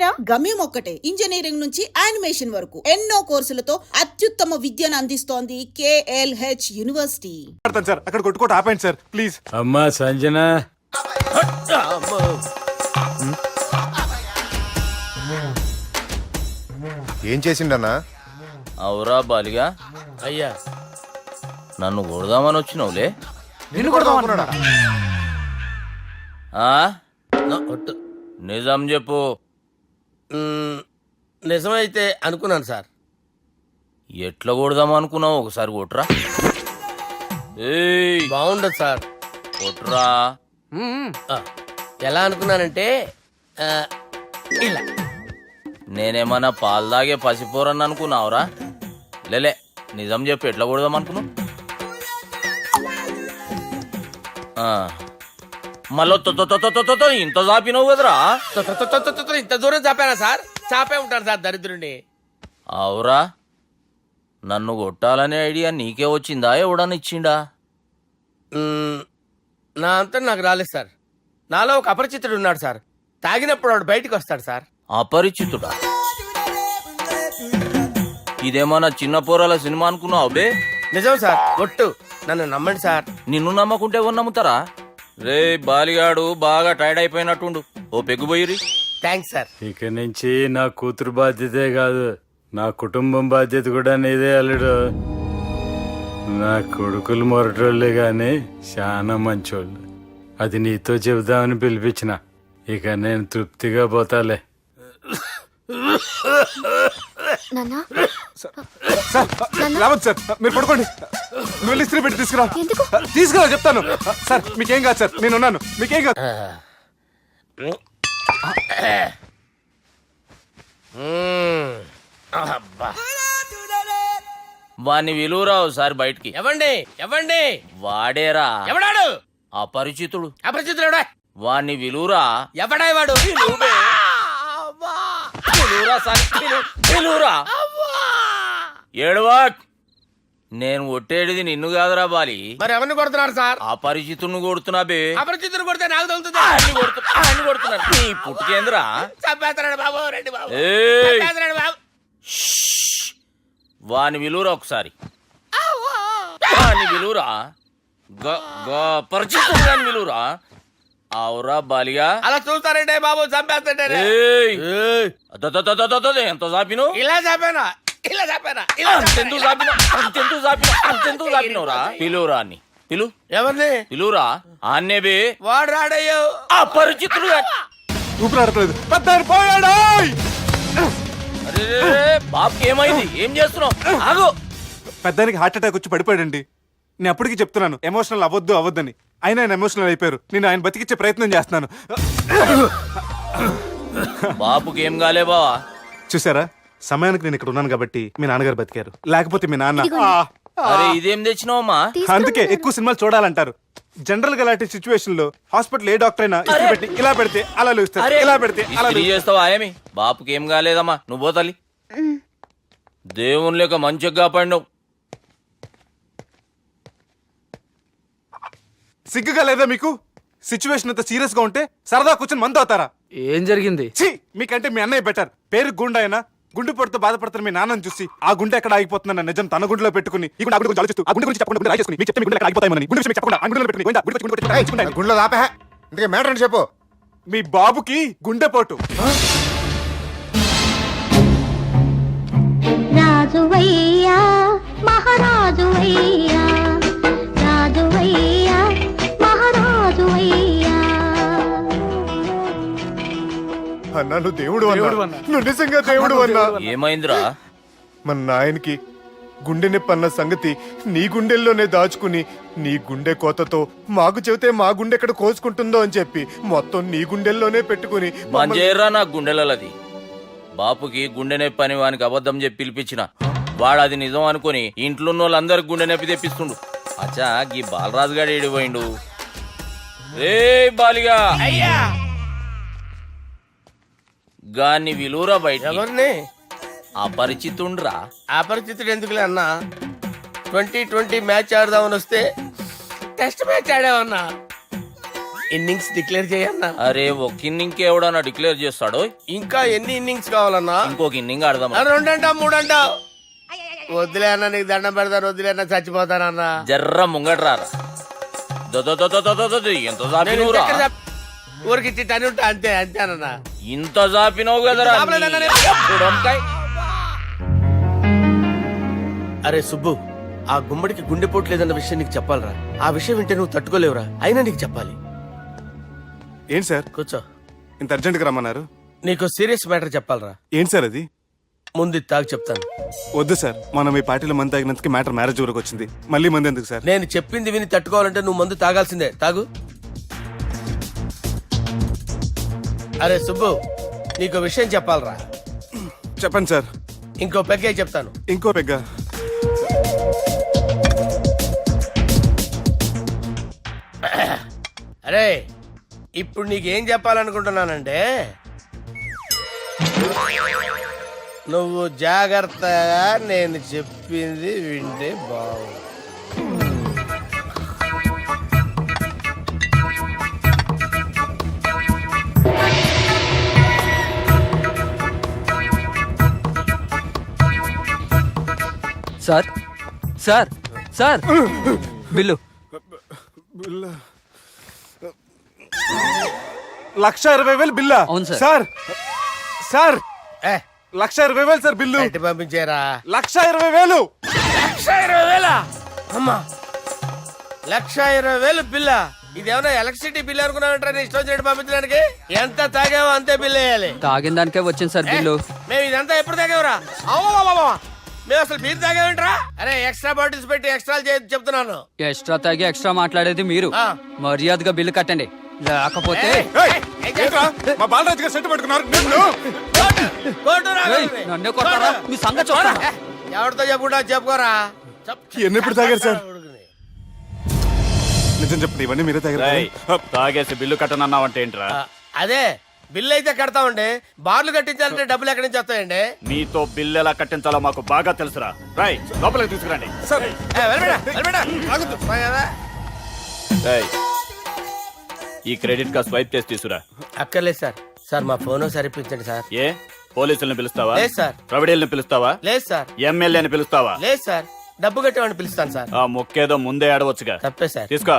పేరా? గమ్యం ఒక్కటే, ఇంజనీరింగ్ నుంచి యానిమేషన్ వరకు ఎన్నో కోర్సులతో అత్యుత్తమ విద్యను అందిస్తోంది KLH యూనివర్సిటీ. సార్ అక్కడ కొట్టుకోట ఆపండి సార్ ప్లీజ్. అమ్మా సంజన, ఏం చేసిండన్నా? అవురా బాలిగా, అయ్యా నన్ను కొడదామని వచ్చినావులే. నిన్ను కొడదామన్నాడా? నిజం చెప్పు. నిజమైతే అనుకున్నాను సార్. ఎట్లా కొడదాం అనుకున్నావు? ఒకసారి కొట్రా. ఏయ్ బాగుండదు సార్. కొట్రా. ఆ, ఎలా అనుకున్నానంటే ఇలా. నేనేమన్నా పాలు తాగే పసిపోరని అనుకున్నావురా? లేలే, నిజం చెప్పు, ఎట్లా కొడదాం అనుకున్నావు? మళ్ళీ ఇంత చాపినావు కదరా? ఇంత దూరం చాపానా సార్? చాపే ఉంటాను సార్ దరిద్రుడిని. అవురా, నన్ను కొట్టాలనే ఐడియా నీకే వచ్చిందా? ఎవడన్నా ఇచ్చిండా? నా అంతా నాకు రాలేదు సార్. నాలో ఒక అపరిచితుడు ఉన్నాడు సార్. తాగినప్పుడు వాడు బయటికి వస్తాడు సార్. అపరిచితుడా? ఇదేమన్నా చిన్న పోరాల సినిమా అనుకున్నావు బే? నిజం సార్, ఒట్టు, నన్ను నమ్మండి సార్. నిన్ను నమ్మకుంటే ఎవరు నమ్ముతారా? రే బాలిగాడు బాగా టైర్డ్ అయిపోయినట్టుండు, ఓ పెగ్గుబోయిరి. Thanks sir. ఇక నుంచి నా కూతురు బాధ్యతే కాదు, నా కుటుంబం బాధ్యత కూడా నీదే అల్లుడు. నా కొడుకులు మొరటోళ్ళే గాని చాలా మంచోళ్ళు. అది నీతో చెబుదామని పిలిపించిన. ఇక నేను తృప్తిగా పోతాలే. రావద్దు సార్, మీరు పడుకోండి. నువ్వు ఇస్త్రీ పెట్టి తీసుకురా. తీసుకురా చెప్తాను సార్. మీకేం కాదు సార్, నేను ఉన్నాను. మీకేం కాదు. వాణ్ణి విలువరావు సార్ బయటికి. ఎవండి ఎవండి? వాడేరా. ఎవడాడు? అపరిచితుడు. అపరిచితుడు ఎవడా? వాణ్ణి విలువరా. ఎవడా వాడు? ఏడవా. నేను ఒట్టేడిది నిన్ను కాదురా బాలి. మరి ఎవరిని కొడుతున్నారు సార్? అపరిచితుడిని కొడుతున్నా బే. అపరిచితుడు కొడితే నాకు తగులుతుంది. కొడుతున్నారు నీ పుట్టుకేంద్రా. చంపేస్తున్నాడు బాబు, రండి బాబు. ఏయ్, చంపేస్తున్నాడు బాబు. వాని విలువరా ఒకసారి. వాని విలువరా. పరిచితుడు అని విలువరా. అవురా బాలిగా. అలా చూస్తారంటే బాబు, చంపేస్తాడే. ఎంత చాపిను? ఇలా చంపానా? ఇలా చంపానా? అంతెందుకు చాపినవురా? పిలువురా అన్ని. పిలు. ఎవరిని పిలువురా. ఆన్నే బే. వాడు రాడయ్యో. అపరిచితుడు. ఊపిరాడట్లేదు. పెద్ద పోయాడు. అరే బాబుకి ఏమైంది? ఏం చేస్తున్నావు? ఆగు. పెద్దానికి హార్ట్ అటాక్ వచ్చి పడిపోయాడండి. నేను అప్పటికి చెప్తున్నాను ఎమోషనల్ అవ్వద్దని. అయినా ఆయన ఎమోషనల్ అయిపోయారు. నేను ఆయన బతికిచ్చే ప్రయత్నం చేస్తున్నాను. బాబుకి ఏం కాలే బావా? చూసారా, సమయానికి నేను ఇక్కడ ఉన్నాను కాబట్టి మీ నాన్నగారు బతికారు. లేకపోతే మీ నాన్న. అరే ఇదేం తెచ్చినావమ్మా? అందుకే ఎక్కువ సినిమాలు చూడాలంటారు. జనరల్ గా అలాంటి సిచ్యువేషన్ లో హాస్పిటల్ ఏ డాక్టర్ అయినా ఇస్త్రీ పెట్టి ఇలా పెడితే అలా లూస్తారు, ఇలా పెడితే అలా చేస్తావా? ఏమి బాపుకి ఏం కాలేదమ్మా, నువ్వు పోతాలి. దేవుని లేక మంచిగా పడినావు. సిగ్గుగా లేదా మీకు? సిచ్యువేషన్ అంత సీరియస్ గా ఉంటే సరదా కూర్చొని మందు అవుతారా? ఏం జరిగింది? ఛీ, మీకంటే మీ అన్నయ్య బెటర్. పేరు గుండె అయినా గుండు పొడితో బాధపడుతున్న మీ నాన్నని చూసి ఆ గుండె ఎక్కడ ఆగిపోతుందన్న నిజం తన గుండెలో పెట్టుకుని ఈ గుండె గురించి ఆలోచిస్తూ ఆ గుండె గురించి చెప్పకుండా గుండె రాజేసుకుని మీకు చెప్తే మీ గుండె ఎక్కడ ఆగిపోతాయని గుండె విషయం చెప్పకుండా ఆ గుండెలో పెట్టుకుని గుండెలో ఆపే. ఇంతకీ మ్యాటర్ అని చెప్పు. మీ బాబుకి గుండెపోటు. రాజువయ్యా మహారాజువయ్యా, రాజువయ్యా మహారాజువయ్యా. అన్నా నువ్వు దేవుడు అన్నా. నువ్వు నిజంగా దేవుడు అన్నా. ఏమైందిరా? మన నాయనకి గుండె నొప్పి అన్న సంగతి నీ గుండెల్లోనే దాచుకుని నీ గుండె కోతతో మాకు చెబితే మా గుండె ఎక్కడ కోసుకుంటుందో అని చెప్పి మొత్తం నీ గుండెల్లోనే పెట్టుకుని మంజేరా నా గుండెలది. బాపుకి గుండె నొప్పి అని వానికి అబద్ధం చెప్పి పిలిపించిన వాడు అది నిజం అనుకుని ఇంట్లో ఉన్న వాళ్ళందరికి గుండె నొప్పి తెప్పిస్తుండు. అచ్చా గీ బాలరాజు గారు ఏడిపోయిండు. రే బాలిగా, అయ్యా గాన్ని విలువరా బయట. ఎవరిని? అపరిచితుండ్రా. అపరిచితుడు ఎందుకులే అన్నా? 2020 మ్యాచ్ ఆడదామని వస్తే టెస్ట్ మ్యాచ్ ఆడావన్నా. ఇన్నింగ్స్ డిక్లేర్ చేయన్నా. అరే ఒక ఇన్నింగ్ ఎవడన్నా డిక్లేర్ చేస్తాడో ఇంకా ఎన్ని ఇన్నింగ్స్ కావాలన్నా? ఇంకొక ఇన్నింగ్ ఆడదాం. రెండంటా మూడంటావు? వద్దులే అన్న, నీకు దండం పెడతాను. వద్దులే అన్న, చచ్చిపోతానన్నా. జర్ర ముంగట్రారా. ఎంత జాపినవురా? ఊరికి టని ఉంటా, అంతే అంతేనన్నా. ఇంత జాపినవు కదరా. జాపలేదన్నా నేను. ఇప్పుడు వంకాయ్. అరే సుబ్బు, ఆ గుమ్మడికి గుండెపోటు లేదన్న విషయం నీకు చెప్పాలరా. ఆ విషయం వింటే నువ్వు తట్టుకోలేవురా. అయినా నీకు చెప్పాలి. ఏంటి సార్ కూర్చో. ఇంత అర్జెంట్గా రమ్మన్నారు? నీకు సీరియస్ మ్యాటర్ చెప్పాలరా. ఏంటి సార్ అది? ముందు ఇది తాగు చెప్తాను. వద్దు సార్, మనం ఈ పార్టీలో మంది తాగినందుకు మ్యాటర్ మ్యారేజ్ వరకు వచ్చింది. మళ్ళీ మంది ఎందుకు సార్? నేను చెప్పింది విని తట్టుకోవాలంటే నువ్వు మందు తాగాల్సిందే. తాగు. అరే సుబ్బు, నీకు విషయం చెప్పాలరా. చెప్పండి సార్. ఇంకో పెగ్గే చెప్తాను. ఇంకో పెగ్గ. అరే ఇప్పుడు నీకేం చెప్పాలనుకుంటున్నానంటే, నువ్వు జాగ్రత్తగా నేను చెప్పింది వింటే బాగుంది. సార్ సార్ సార్ బిల్లు 1,20,000 బిల్లా? అవును సార్. సార్ సార్ ఏ 1,20,000 సార్ బిల్లు. బయట పంపించేరా. 1,20,000. 1,20,000 అమ్మా, 1,20,000 బిల్ల. ఇదేమన్నా ఎలక్ట్రిసిటీ బిల్ అనుకున్నామంటారా? నీ ఇష్టం చేయడం పంపించడానికి. ఎంత తాగావో అంతే బిల్ వేయాలి. తాగిన దానికే వచ్చింది సార్ బిల్లు. మేము ఇదంతా ఎప్పుడు తాగేవరా? మేము అసలు మీరు తాగేమంటారా? అరే ఎక్స్ట్రా బాటిల్స్ పెట్టి ఎక్స్ట్రా చెప్తున్నాను. ఎక్స్ట్రా తాగి ఎక్స్ట్రా మాట్లాడేది మీరు. ఆ. మర్యాదగా బిల్లు కట్టండి, లేకపోతే ఏయ్, ఏంట్రా? మా బాలరాజు గారు సెట్ పట్టుకున్నారు. నిన్ను ఏయ్, నన్నే కొడతారా? మీ సంగతి చూడరా? ఎవరితో చెప్పుకుంటా చెప్పుకోరా. ఎన్ని ఎప్పుడు తాగారు సార్? నిజం చెప్పండి, ఇవన్నీ మీరే తాగారు. తాగేసి బిల్లు కట్టనన్నావంటే ఏంట్రా? అదే బిల్లు అయితే కడతామండి. బార్లు కట్టించాలంటే డబ్బులు ఎక్కడి నుంచి వస్తాయండి? నీతో బిల్లు ఎలా కట్టించాలో మాకు బాగా తెలుసురా. రై లోపలికి తీసుకురండి. సార్ రేయ్, ఈ క్రెడిట్ కార్డ్ స్వైప్ చేసి తీసుకురా. అక్కర్లేదు సార్. సార్ మా ఫోన్ సరిపించండి సార్. ఏ పోలీసుల్ని పిలుస్తావా? లేదు సార్. ప్రొవిడీల్ని పిలుస్తావా? లేదు సార్. ఎమ్మెల్యేని పిలుస్తావా? లేదు సార్. డబ్బు కట్టేవాడిని పిలుస్తాను సార్. ఆ మొక్కేదో ముందే ఆడవచ్చుగా. తప్పే సార్. తీసుకో.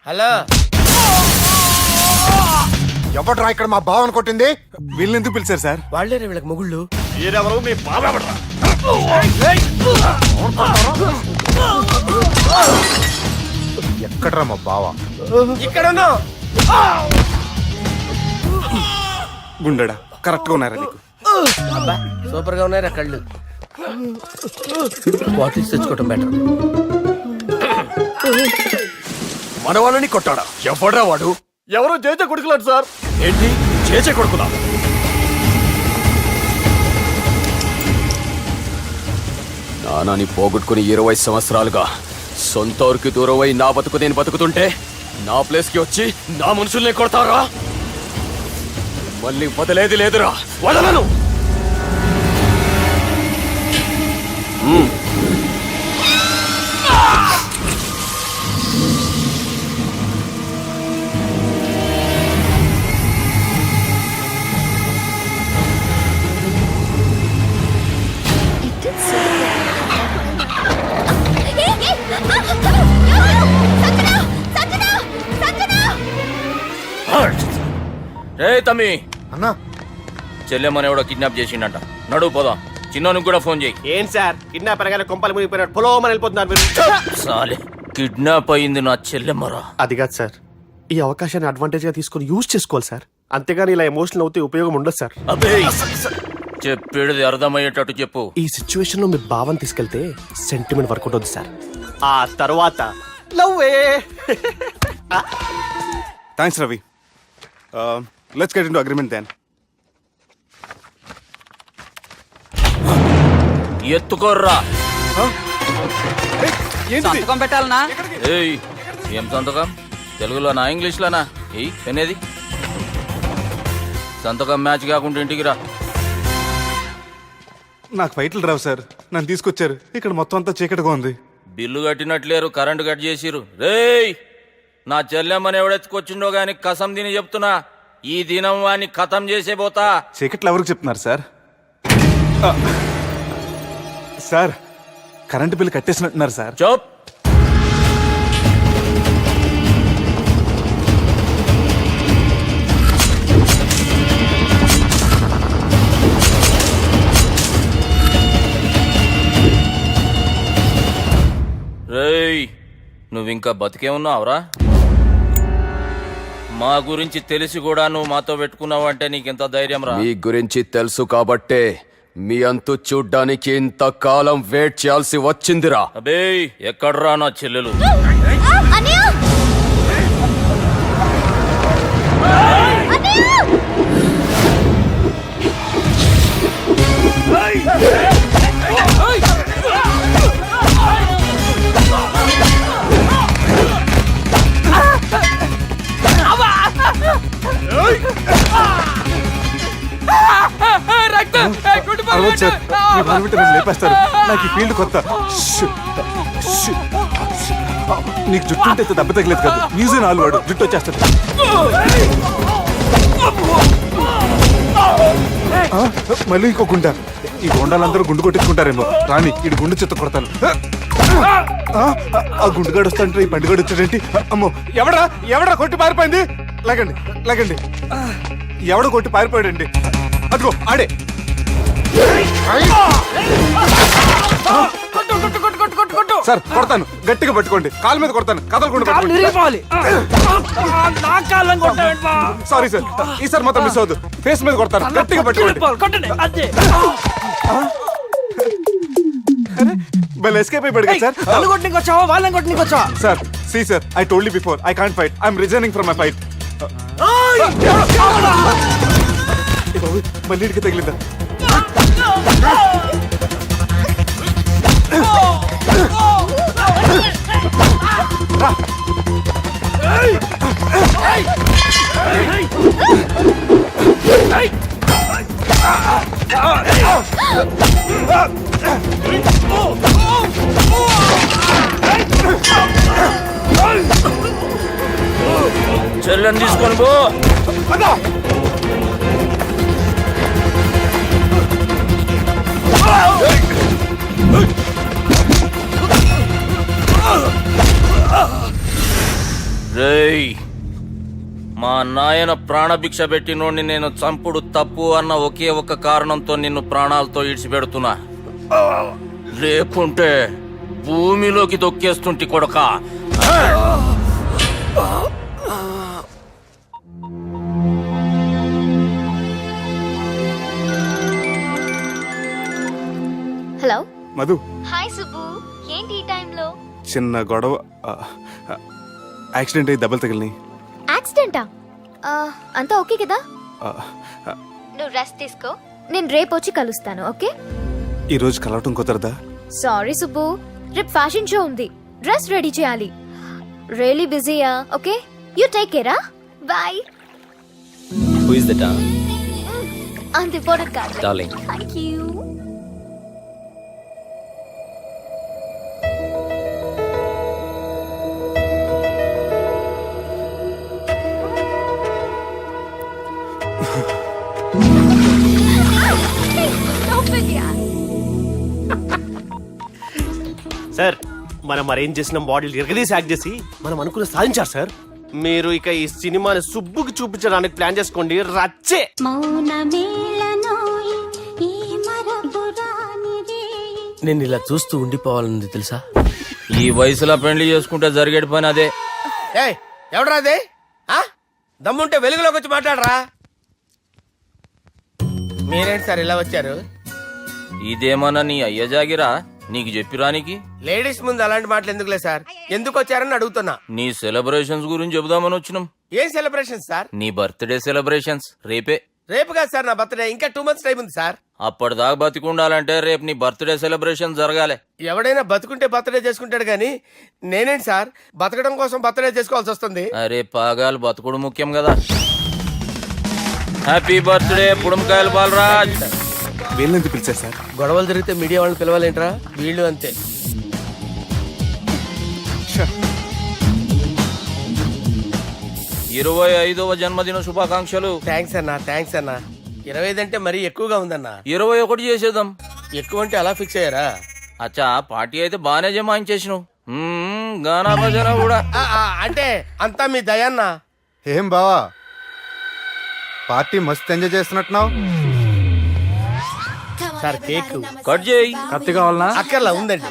హలో, ఎవడ్రా ఇక్కడ మా బావని కొట్టింది? వీళ్ళని ఎందుకు పిలిచారు సార్? వాళ్ళేరే వీళ్ళకి మొగుళ్ళు. మీరెవరు? మీ బాబెవడ్రా? ఎక్కడ్రా మా బావ? ఇక్కడ ఉన్నావు. గుండెడా కరెక్ట్ గా ఉన్నారా నీకు? అబ్బా సూపర్ గా ఉన్నాయిరా కళ్ళు. బాటిల్స్ తెచ్చుకోవటం బెటర్. మన వాళ్ళని కొట్టాడా? ఎవడ్రా వాడు? ఎవరో చేచే కొడుకులాడు సార్. ఏంటి చేచే కొడుకులా? నానాని పోగొట్టుకుని 20 సంవత్సరాలుగా సొంత ఊరికి దూరమై నా బతుకు నేను బతుకుతుంటే నా ప్లేస్ కి వచ్చి నా మనుషుల్ని కొడతారా? మళ్ళీ వదిలేది లేదురా, వదలను. రే తమ్మి, అన్నా చెల్లెమ్మని ఎవడో కిడ్నాప్ చేసిండట. నడువు పోదాం. చిన్నోనికి కూడా ఫోన్ చేయి. ఏం సార్ కిడ్నాప్ అనగానే కొంపలు మునిగిపోయినట్టు పొలోమని వెళ్ళిపోతున్నారు మీరు. సాలే, కిడ్నాప్ అయింది నా చెల్లెమ్మరా. అది కాదు సార్, ఈ అవకాశాన్ని అడ్వాంటేజ్ గా తీసుకొని యూజ్ చేసుకోవాలి సార్. అంతేగాని ఇలా ఎమోషనల్ అవుతే ఉపయోగం ఉండదు సార్. అబ్బే చెప్పేది అర్థమయ్యేటట్టు చెప్పు. ఈ సిచ్యువేషన్ లో మీ భావం తీసుకెళ్తే సెంటిమెంట్ వర్కౌట్ అవుతుంది సార్. ఆ తర్వాత లవ్వే. Thanks Ravi. Let's get into agreement then. ఎత్తుకోర్రా. సంతకం పెట్టాలనా? ఏయ్ ఏం సంతకం? తెలుగులోనా ఇంగ్లీష్లోనా? ఏయ్ పెనేది సంతకం మ్యాచ్ కాకుండా ఇంటికి రా. నాకు ఫైట్లు రావు సార్, నన్ను తీసుకొచ్చారు. ఇక్కడ మొత్తం అంతా చీకటిగా ఉంది. బిల్లు కట్టినట్లేరు, కరెంటు కట్ చేసిరు. రేయ్, నా చెల్లెమ్మని ఎవడెత్తుకొచ్చిండో గాని కసం తిని చెప్తున్నా, ఈ దినం వాణ్ణి ఖతం చేసే పోతా. చీకట్లో ఎవరికి చెప్తున్నారు సార్? సార్, కరెంటు బిల్లు కట్టేసినట్టున్నారు సార్. చోప్. రేయ్, నువ్వింకా బతికే ఉన్నావురా? మా గురించి తెలిసి కూడా నువ్వు మాతో పెట్టుకున్నావంటే నీకెంత ధైర్యం రా? మీ గురించి తెలుసు కాబట్టే మీ అంతు చూడ్డానికి ఇంతకాలం వెయిట్ చేయాల్సి వచ్చిందిరా. అబే, ఎక్కడ్రా నా చెల్లెలు? అరవద్దు సార్, మీ బాధ నన్ను లేపేస్తారు. నాకు ఈ ఫీల్డ్ కొత్త. నీకు జుట్టు ఉంటే దెబ్బ తగలేదు కదా, మ్యూజియం ఆలువాడు జుట్టు వచ్చేస్తాడు. మళ్ళీ ఇంకో గుండ. ఈ గుండాలందరూ గుండు కొట్టించుకుంటారేమో. రాని ఇటు గుండు చెత్త కొడతాను. ఆ గుండుగాడు వస్తాంటే ఈ పండుగడు వచ్చాడేంటి? అమ్మో, ఎవడా కొట్టి పారిపోయింది? లేకండి లేకండి, ఎవడ కొట్టి పారిపోయాడండి? అదిగో ఆడే. సార్ కొడతాను, గట్టిగా పట్టుకోండి. కాలు మీద కొడతాను, కదలకుండా పట్టుకోండి. సారీ సార్, ఈసారి మొత్తం మిస్ అవద్దు. ఫేస్ మీద కొడతాను, గట్టిగా పట్టుకోండి. ఎస్కేప్ అయిపోయాడు కదా sir. Sir, see sir, I told you before, I can't fight. I'm resigning from my fight. మళ్ళీ ఇడికి తగిలిందా? చెల్లెని తీసుకొని పో. రేయ్, మా నాయన ప్రాణభిక్ష పెట్టినోడిని నేను చంపుడు తప్పు అన్న ఒకే ఒక్క కారణంతో నిన్ను ప్రాణాలతో ఇడిచిపెడుతున్నా. లేకుంటే భూమిలోకి తొక్కేస్తుంటి కొడకా. హలో మధు. హాయ్ సుబ్బు, ఏంటి ఈ టైంలో? చిన్న గొడవ, యాక్సిడెంట్ అయ్యి దెబ్బలు తగిలినాయి. యాక్సిడెంటా? అంతా ఓకే కదా? నువ్వు రెస్ట్ తీసుకో, నేను రేపు వచ్చి కలుస్తాను. ఓకే? ఈ రోజు కలవటం కుదరదా? సారీ సుబ్బు, రేపు ఫ్యాషన్ షో ఉంది, డ్రెస్ రెడీ చేయాలి. రియలీ బిజీయా? Okay, you take care. Bye. Who is that? అంత ఇంపార్టెంట్ కాదు. Darling. Thank you. సార్, మనం అరేంజ్ చేసిన మోడల్ ఎరగదీసి యాక్ట్ చేసి మనం అనుకున్న సాధించారు సార్. మీరు ఇక ఈ సినిమాని సుబ్బుకి చూపించడానికి ప్లాన్ చేసుకోండి. రచ్చే. నేను ఇలా చూస్తూ ఉండిపోవాలనుంది తెలుసా? ఈ వయసులో పెళ్లి చేసుకుంటే జరిగేటి పని అదే. ఏయ్, ఎవడరా అదే? దమ్ముంటే వెలుగులోకి వచ్చి మాట్లాడరా. మీరేంటి సార్ ఇలా వచ్చారు? ఇదేమన్నా నీ అయ్య జాగిరా నీకు చెప్పిరానికి? లేడీస్ ముందు అలాంటి మాటలు ఎందుకులే సార్, ఎందుకు వచ్చారని అడుగుతున్నా. నీ సెలబ్రేషన్స్ గురించి చెబుదామని వచ్చినాం. ఏం సెలబ్రేషన్ సార్? నీ బర్త్డే సెలబ్రేషన్స్ రేపే. రేపు కాదు సార్ నా బర్త్డే, ఇంకా 2 months టైం ఉంది సార్. అప్పటిదాకా బతికుండాలంటే రేపు నీ బర్త్డే సెలబ్రేషన్ జరగాలి. ఎవడైనా బతుకుంటే బర్త్డే చేసుకుంటాడు గానీ నేనేంటి సార్ బతకడం కోసం బర్త్డే చేసుకోవాల్సి వస్తుంది? అరే పాగాలు, బతుకుడు ముఖ్యం కదా. హ్యాపీ బర్త్డే పుడంకాయలు బాలరాజ్. వీళ్ళెందుకు పిలిచారు సార్? గొడవలు జరిగితే మీడియా వాళ్ళని పిలవాలేంట్రా? వీళ్ళు అంతే. 25వ జన్మదిన శుభాకాంక్షలు. థ్యాంక్స్ అన్నా 25 అంటే మరీ ఎక్కువగా ఉందన్నా. 21 చేసేద్దాం. ఎక్కువ అంటే అలా ఫిక్స్ అయ్యారా? అచ్చా పార్టీ అయితే బాగానే జమాయించేసినావు. గానా భజన కూడా. అంటే అంతా మీ దయన్నా. ఏం బావా పార్టీ మస్తు ఎంజాయ్ చేస్తున్నట్టున్నావు. సార్ కేక్ కట్ చేయి. కత్తి కావాలనా? అక్కర్లా ఉందండి.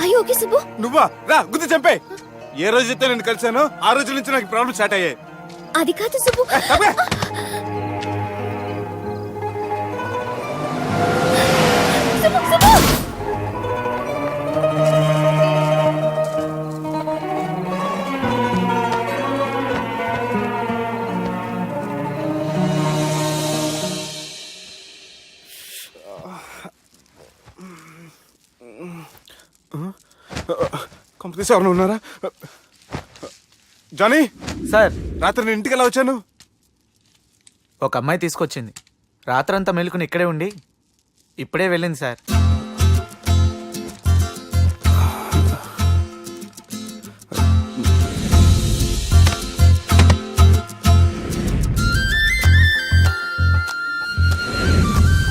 అయ్యో ఓకే సుబ్బు. నువ్వా రా గుద్ది చంపే. ఏ రోజైతే నేను కలిసానో ఆ రోజు నుంచి నాకు ప్రాబ్లం స్టార్ట్ అయ్యాయి. అది కాదు సుబ్బు. సుబ్బు, సుబ్బు. కంపెనీస్ ఎవరైనా ఉన్నారా? జానీ సార్, రాత్రి నేను ఇంటికి ఎలా వచ్చాను? ఒక అమ్మాయి తీసుకొచ్చింది. రాత్రంతా మెలుకుని ఇక్కడే ఉండి ఇప్పుడే వెళ్ళింది సార్.